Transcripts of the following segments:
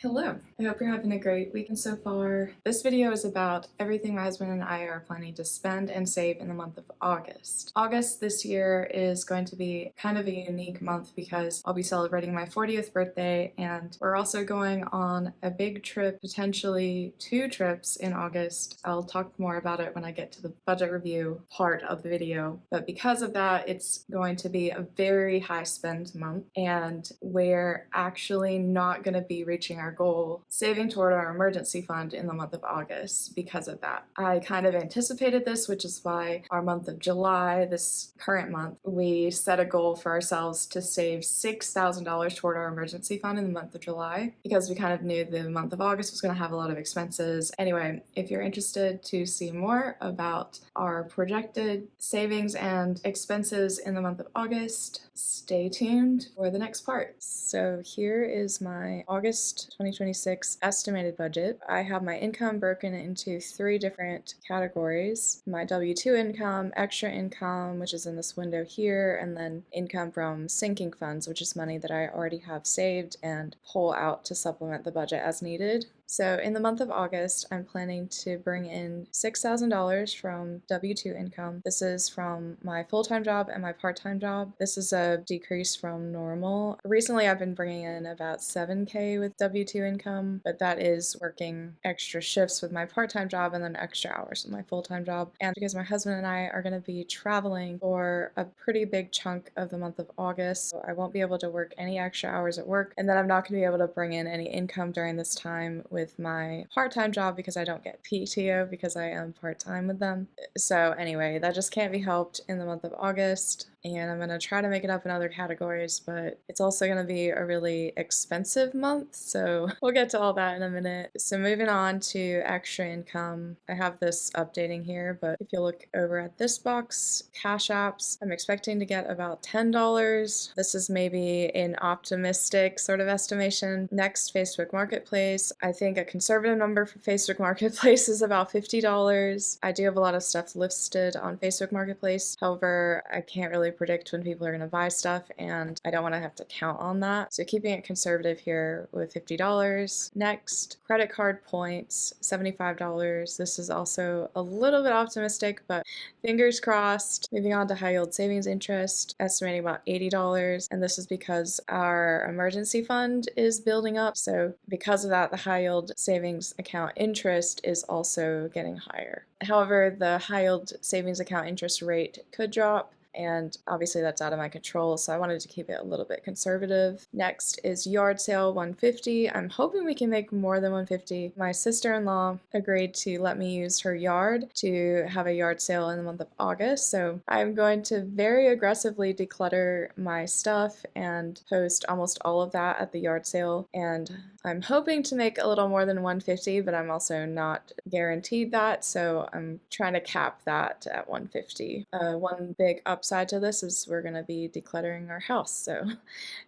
Hello, I hope you're having a great weekend so far. This video is about everything my husband and I are planning to spend and save in the month of August. August this year is going to be kind of a unique month because I'll be celebrating my 40th birthday, and we're also going on a big trip, potentially 2 trips in August. I'll talk more about it when I get to the budget review part of the video, but because of that, it's going to be a very high spend month, and we're actually not going to be reaching our goal saving toward our emergency fund in the month of August because of that. I kind of anticipated this, which is why our month of July, this current month, we set a goal for ourselves to save $6,000 toward our emergency fund in the month of July because we kind of knew the month of August was going to have a lot of expenses. Anyway, if you're interested to see more about our projected savings and expenses in the month of August, stay tuned for the next part. So here is my August 2026 estimated budget. I have my income broken into 3 different categories: my W-2 income, extra income, which is in this window here, and then income from sinking funds, which is money that I already have saved and pull out to supplement the budget as needed. So in the month of August, I'm planning to bring in $6,000 from W-2 income. This is from my full-time job and my part-time job. This is a decrease from normal. Recently, I've been bringing in about $7K with W-2 income, but that is working extra shifts with my part-time job and then extra hours with my full-time job. And because my husband and I are going to be traveling for a pretty big chunk of the month of August, so I won't be able to work any extra hours at work, and then I'm not going to be able to bring in any income during this time with my part-time job because I don't get PTO because I am part-time with them. So anyway, that just can't be helped in the month of August, and I'm going to try to make it up in other categories, but it's also going to be a really expensive month, so we'll get to all that in a minute. So moving on to extra income, I have this updating here, but if you look over at this box, Cash Apps, I'm expecting to get about $10. This is maybe an optimistic sort of estimation. Next, Facebook Marketplace. I think a conservative number for Facebook Marketplace is about $50. I do have a lot of stuff listed on Facebook Marketplace. However, I can't really predict when people are going to buy stuff, and I don't want to have to count on that. So keeping it conservative here with $50. Next, credit card points, $75. This is also a little bit optimistic, but fingers crossed. Moving on to high yield savings interest, estimating about $80. And this is because our emergency fund is building up. So because of that, the high yield savings account interest is also getting higher. However, the high yield savings account interest rate could drop, and obviously that's out of my control, so I wanted to keep it a little bit conservative. Next is yard sale, $150. I'm hoping we can make more than $150. My sister-in-law agreed to let me use her yard to have a yard sale in the month of August, so I'm going to very aggressively declutter my stuff and post almost all of that at the yard sale, and I'm hoping to make a little more than $150, but I'm also not guaranteed that, so I'm trying to cap that at $150. One big upside to this is we're going to be decluttering our house, so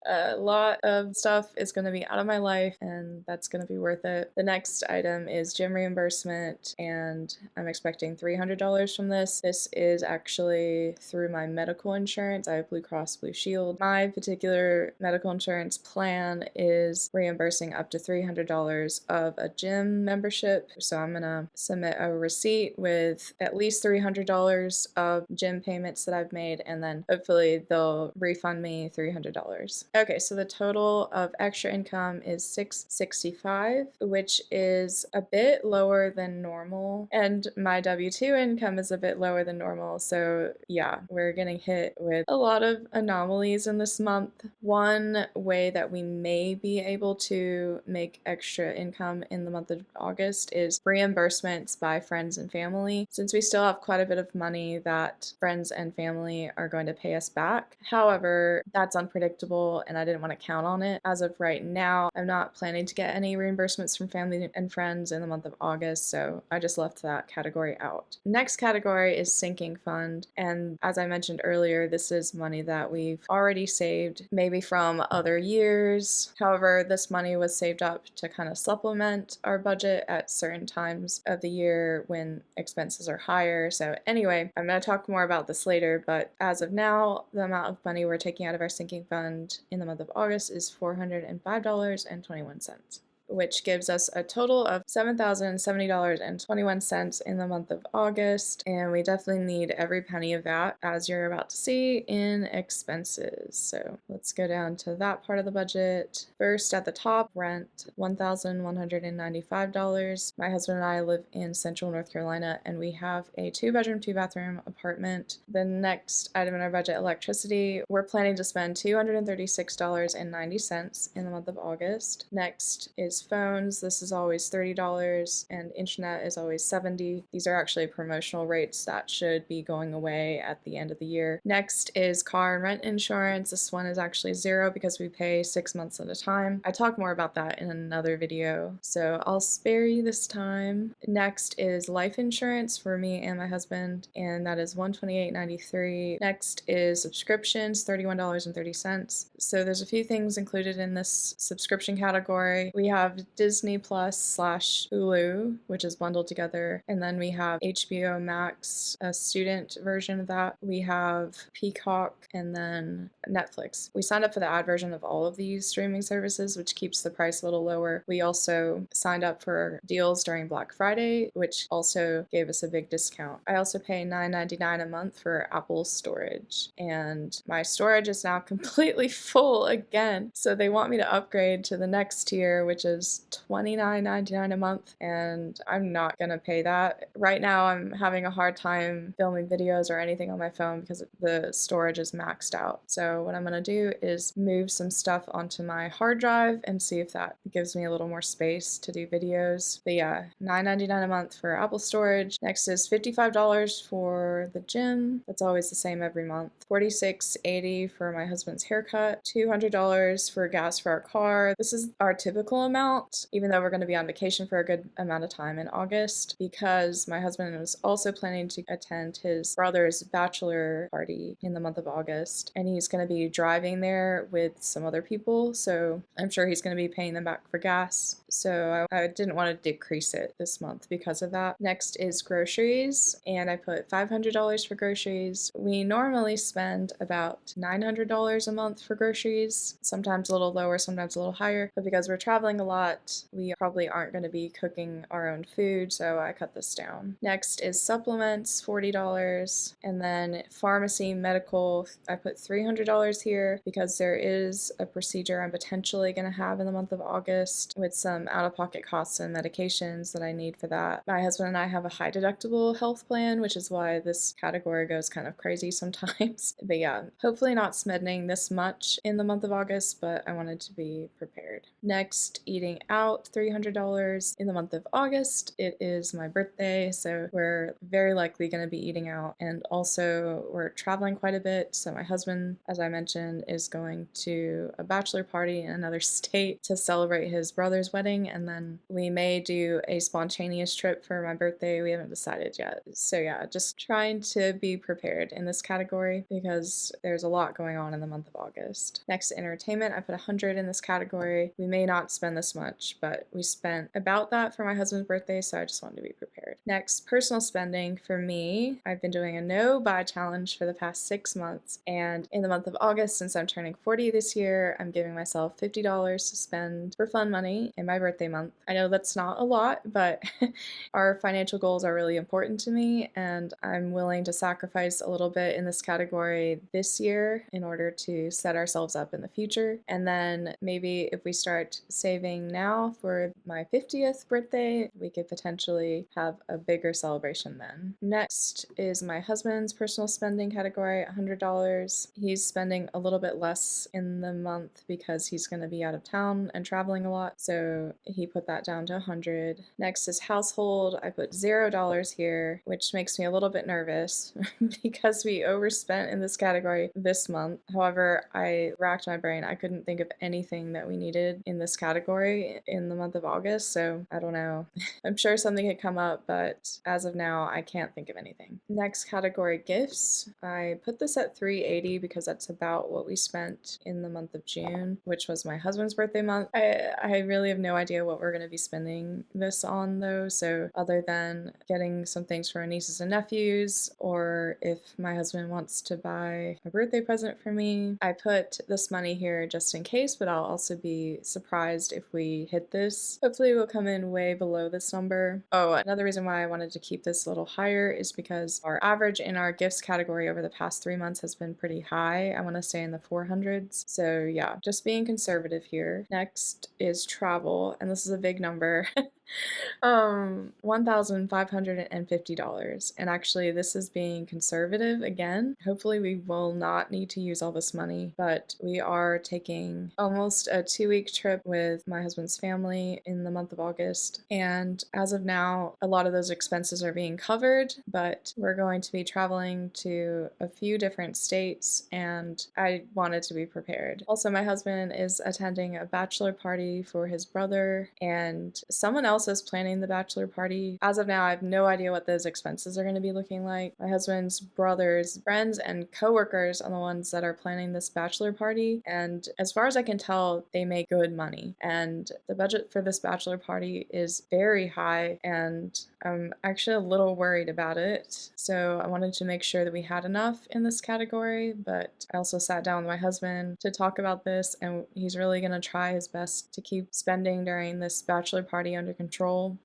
a lot of stuff is going to be out of my life, and that's going to be worth it. The next item is gym reimbursement, and I'm expecting $300 from this. This is actually through my medical insurance. I have Blue Cross Blue Shield. My particular medical insurance plan is reimbursing up to $300 of a gym membership, so I'm going to submit a receipt with at least $300 of gym payments that I've made, and then hopefully they'll refund me $300. Okay, so the total of extra income is $665, which is a bit lower than normal, and my W-2 income is a bit lower than normal, so yeah, we're getting hit with a lot of anomalies in this month. One way that we may be able to make extra income in the month of August is reimbursements by friends and family, since we still have quite a bit of money that friends and family are going to pay us back. However, that's unpredictable, and I didn't want to count on it. As of right now, I'm not planning to get any reimbursements from family and friends in the month of August, so I just left that category out. Next category is sinking fund, and as I mentioned earlier, this is money that we've already saved, maybe from other years. However, this money was saved up to kind of supplement our budget at certain times of the year when expenses are higher. So anyway, I'm going to talk more about this later, but as of now, the amount of money we're taking out of our sinking fund in the month of August is $405.21. which gives us a total of $7,070.21 in the month of August, and we definitely need every penny of that, as you're about to see in expenses. So let's go down to that part of the budget. First, at the top, rent, $1,195. My husband and I live in Central North Carolina, and we have a 2-bedroom, 2-bathroom apartment. The next item in our budget, electricity, we're planning to spend $236.90 in the month of August. Next is phones. This is always $30, and internet is always $70. These are actually promotional rates that should be going away at the end of the year. Next is car and rent insurance. This one is actually $0 because we pay 6 months at a time. I talk more about that in another video, so I'll spare you this time. Next is life insurance for me and my husband, and that is $128.93. Next is subscriptions, $31.30. So there's a few things included in this subscription category. We have Disney Plus / Hulu, which is bundled together, and then we have HBO Max, a student version of that. We have Peacock, and then Netflix. We signed up for the ad version of all of these streaming services, which keeps the price a little lower. We also signed up for deals during Black Friday, which also gave us a big discount. I also pay $9.99 a month for Apple storage, and my storage is now completely full again. So they want me to upgrade to the next tier, which is $29.99 a month, and I'm not gonna pay that. Right now, I'm having a hard time filming videos or anything on my phone because the storage is maxed out. So what I'm gonna do is move some stuff onto my hard drive and see if that gives me a little more space to do videos. But yeah, $9.99 a month for Apple storage. Next is $55 for the gym. That's always the same every month. $46.80 for my husband's haircut. $200 for gas for our car. This is our typical amount, even though we're going to be on vacation for a good amount of time in August, because my husband was also planning to attend his brother's bachelor party in the month of August, and he's going to be driving there with some other people, so I'm sure he's going to be paying them back for gas. So I didn't want to decrease it this month because of that. Next is groceries, and I put $500 for groceries. We normally spend about $900 a month for groceries, sometimes a little lower, sometimes a little higher, but because we're traveling a lot, we probably aren't going to be cooking our own food, so I cut this down. Next is supplements, $40, and then pharmacy, medical, I put $300 here because there is a procedure I'm potentially going to have in the month of August with some out-of-pocket costs and medications that I need for that. My husband and I have a high deductible health plan, which is why this category goes kind of crazy sometimes. But yeah, hopefully not spending this much in the month of August, but I wanted to be prepared. Next, eating out, $300 in the month of August. It is my birthday, so we're very likely going to be eating out, and also we're traveling quite a bit. So my husband, as I mentioned, is going to a bachelor party in another state to celebrate his brother's wedding, and then we may do a spontaneous trip for my birthday. We haven't decided yet. So yeah, just trying to be prepared in this category because there's a lot going on in the month of August. Next, entertainment, I put 100 in this category. We may not spend this much, but we spent about that for my husband's birthday, so I just wanted to be prepared. Next, personal spending. For me, I've been doing a no buy challenge for the past 6 months, and in the month of August, since I'm turning 40 this year, I'm giving myself $50 to spend for fun money in my birthday month. I know that's not a lot, but our financial goals are really important to me, and I'm willing to sacrifice a little bit in this category this year in order to set ourselves up in the future. And then maybe if we start saving now for my 50th birthday, we could potentially have a bigger celebration then. Next is my husband's personal spending category, $100. He's spending a little bit less in the month because he's going to be out of town and traveling a lot, so he put that down to 100. Next is household. I put $0 here, which makes me a little bit nervous because we overspent in this category this month. However, I racked my brain. I couldn't think of anything that we needed in this category in the month of August, so I don't know. I'm sure something could come up, but as of now, I can't think of anything. Next category, gifts. I put this at $380 because that's about what we spent in the month of June, which was my husband's birthday month. I really have no idea what we're going to be spending this on though, so other than getting some things for our nieces and nephews, or if my husband wants to buy a birthday present for me, I put this money here just in case, but I'll also be surprised if we hit this. Hopefully we'll come in way below this number. Oh, another reason why I wanted to keep this a little higher is because our average in our gifts category over the past 3 months has been pretty high. I want to stay in the 400s. So yeah, just being conservative here. Next is travel, and this is a big number. $1,550. And actually, this is being conservative again. Hopefully, we will not need to use all this money, but we are taking almost a 2-week trip with my husband's family in the month of August. And as of now, a lot of those expenses are being covered, but we're going to be traveling to a few different states, and I wanted to be prepared. Also, my husband is attending a bachelor party for his brother, and someone else is planning the bachelor party. As of now, I have no idea what those expenses are going to be looking like. My husband's brother's friends and coworkers are the ones that are planning this bachelor party, and as far as I can tell, they make good money. And the budget for this bachelor party is very high, and I'm actually a little worried about it. So I wanted to make sure that we had enough in this category, but I also sat down with my husband to talk about this, and he's really going to try his best to keep spending during this bachelor party under control.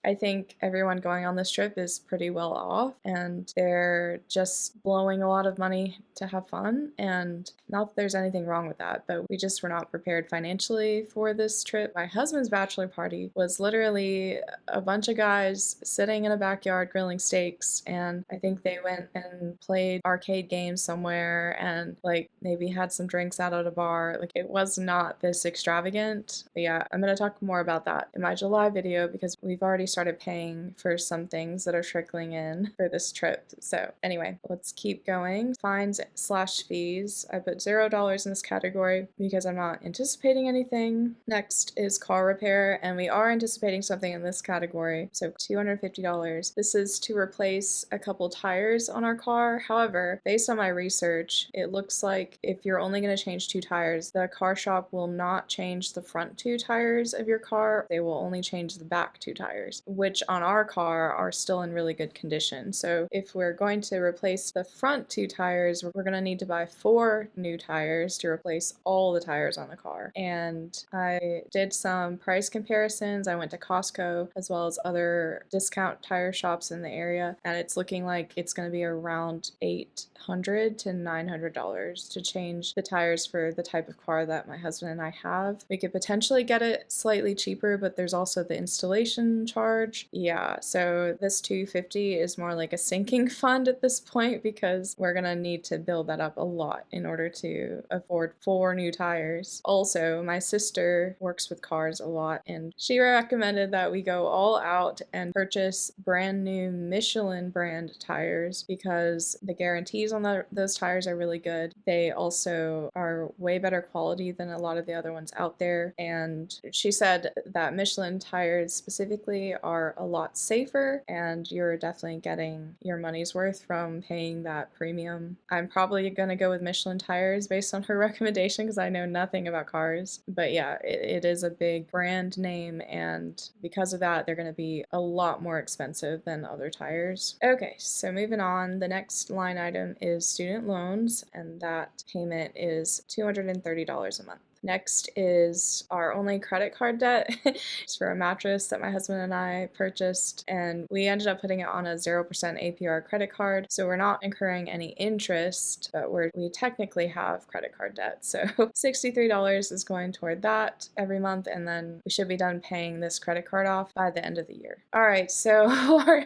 I think everyone going on this trip is pretty well off, and they're just blowing a lot of money to have fun, and not that there's anything wrong with that, but we just were not prepared financially for this trip. My husband's bachelor party was literally a bunch of guys sitting in a backyard grilling steaks, and I think they went and played arcade games somewhere and like maybe had some drinks out at a bar. Like, it was not this extravagant. But yeah, I'm gonna talk more about that in my July video because we've already started paying for some things that are trickling in for this trip. So anyway, let's keep going. Fines slash fees. I put $0 in this category because I'm not anticipating anything. Next is car repair, and we are anticipating something in this category. So $250. This is to replace a couple tires on our car. However, based on my research, it looks like if you're only going to change 2 tires, the car shop will not change the front 2 tires of your car. They will only change the back 2 tires, which on our car are still in really good condition. So if we're going to replace the front 2 tires, we're going to need to buy 4 new tires to replace all the tires on the car. And I did some price comparisons. I went to Costco as well as other discount tire shops in the area, and it's looking like it's going to be around $800 to $900 to change the tires for the type of car that my husband and I have. We could potentially get it slightly cheaper, but there's also the installation charge. Yeah, so this $250 is more like a sinking fund at this point because we're gonna need to build that up a lot in order to afford 4 new tires. Also, my sister works with cars a lot, and she recommended that we go all out and purchase brand new Michelin brand tires because the guarantees on those tires are really good. They also are way better quality than a lot of the other ones out there, and she said that Michelin tires specifically are a lot safer, and you're definitely getting your money's worth from paying that premium. I'm probably gonna go with Michelin tires based on her recommendation because I know nothing about cars, but yeah, it is a big brand name, and because of that, they're gonna be a lot more expensive than other tires. Okay, so moving on, the next line item is student loans, and that payment is $230 a month. Next is our only credit card debt. It's for a mattress that my husband and I purchased, and we ended up putting it on a 0% APR credit card, so we're not incurring any interest, but we technically have credit card debt. So $63 is going toward that every month, and then we should be done paying this credit card off by the end of the year. All right, so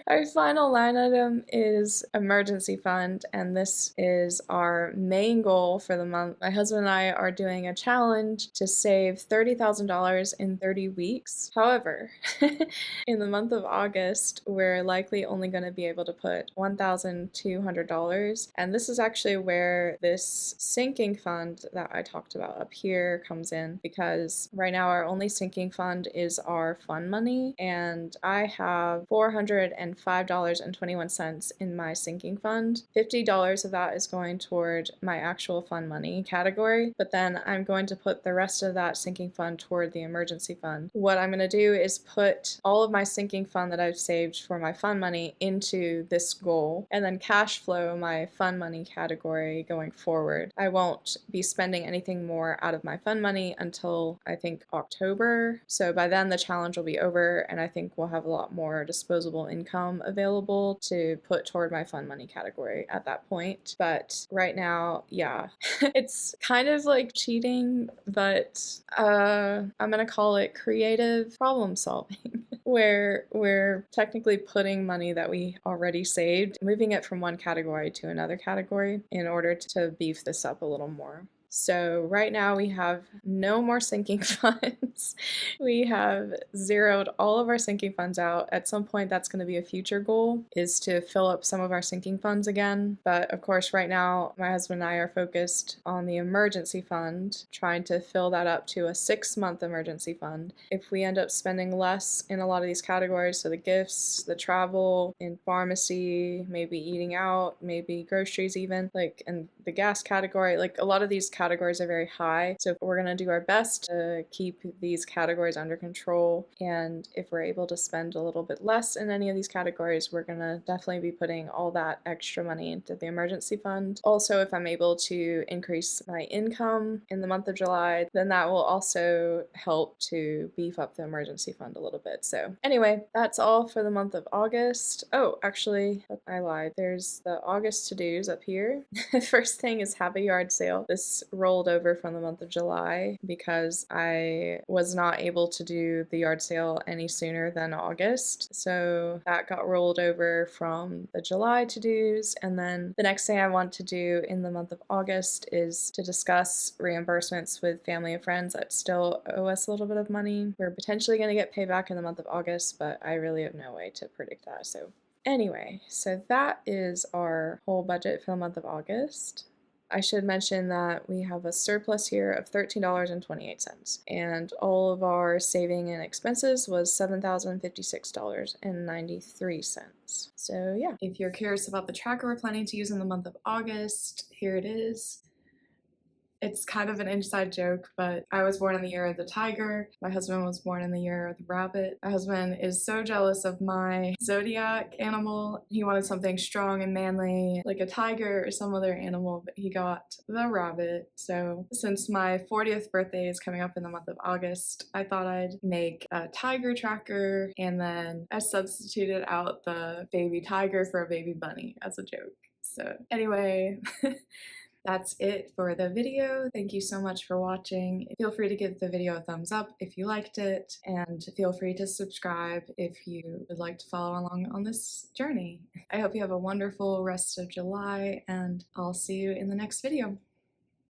our final line item is emergency fund, and this is our main goal for the month. My husband and I are doing a challenge to save $30,000 in 30 weeks. However, in the month of August, we're likely only going to be able to put $1,200, and this is actually where this sinking fund that I talked about up here comes in, because right now our only sinking fund is our fun money, and I have $405.21 in my sinking fund. $50 of that is going toward my actual fun money category, but then I'm going to put put the rest of that sinking fund toward the emergency fund. What I'm going to do is put all of my sinking fund that I've saved for my fund money into this goal, and then cash flow my fund money category going forward. I won't be spending anything more out of my fund money until I think October. So by then the challenge will be over, and I think we'll have a lot more disposable income available to put toward my fund money category at that point. But right now, yeah, it's kind of like cheating, but I'm gonna call it creative problem solving, where we're technically putting money that we already saved, moving it from one category to another category in order to beef this up a little more. So right now we have no more sinking funds. We have zeroed all of our sinking funds out. At some point that's going to be a future goal, is to fill up some of our sinking funds again. But of course right now my husband and I are focused on the emergency fund, trying to fill that up to a 6-month emergency fund. If we end up spending less in a lot of these categories, so the gifts, the travel, in pharmacy, maybe eating out, maybe groceries even, like in the gas category, like a lot of these categories are very high. So we're going to do our best to keep these categories under control. And if we're able to spend a little bit less in any of these categories, we're going to definitely be putting all that extra money into the emergency fund. Also, if I'm able to increase my income in the month of July, then that will also help to beef up the emergency fund a little bit. So anyway, that's all for the month of August. Oh, actually, I lied. There's the August to-dos up here. The first thing is have a yard sale. This rolled over from the month of July because I was not able to do the yard sale any sooner than August. So that got rolled over from the July to-dos. And then the next thing I want to do in the month of August is to discuss reimbursements with family and friends that still owe us a little bit of money. We're potentially going to get paid back in the month of August, but I really have no way to predict that. So anyway, so that is our whole budget for the month of August. I should mention that we have a surplus here of $13.28, and all of our saving and expenses was $7,056.93. So yeah, if you're curious about the tracker we're planning to use in the month of August, here it is. It's kind of an inside joke, but I was born in the year of the tiger. My husband was born in the year of the rabbit. My husband is so jealous of my zodiac animal. He wanted something strong and manly, like a tiger or some other animal, but he got the rabbit. So since my 40th birthday is coming up in the month of August, I thought I'd make a tiger tracker, and then I substituted out the baby tiger for a baby bunny as a joke. So anyway, that's it for the video. Thank you so much for watching. Feel free to give the video a thumbs up if you liked it, and feel free to subscribe if you would like to follow along on this journey. I hope you have a wonderful rest of July, and I'll see you in the next video.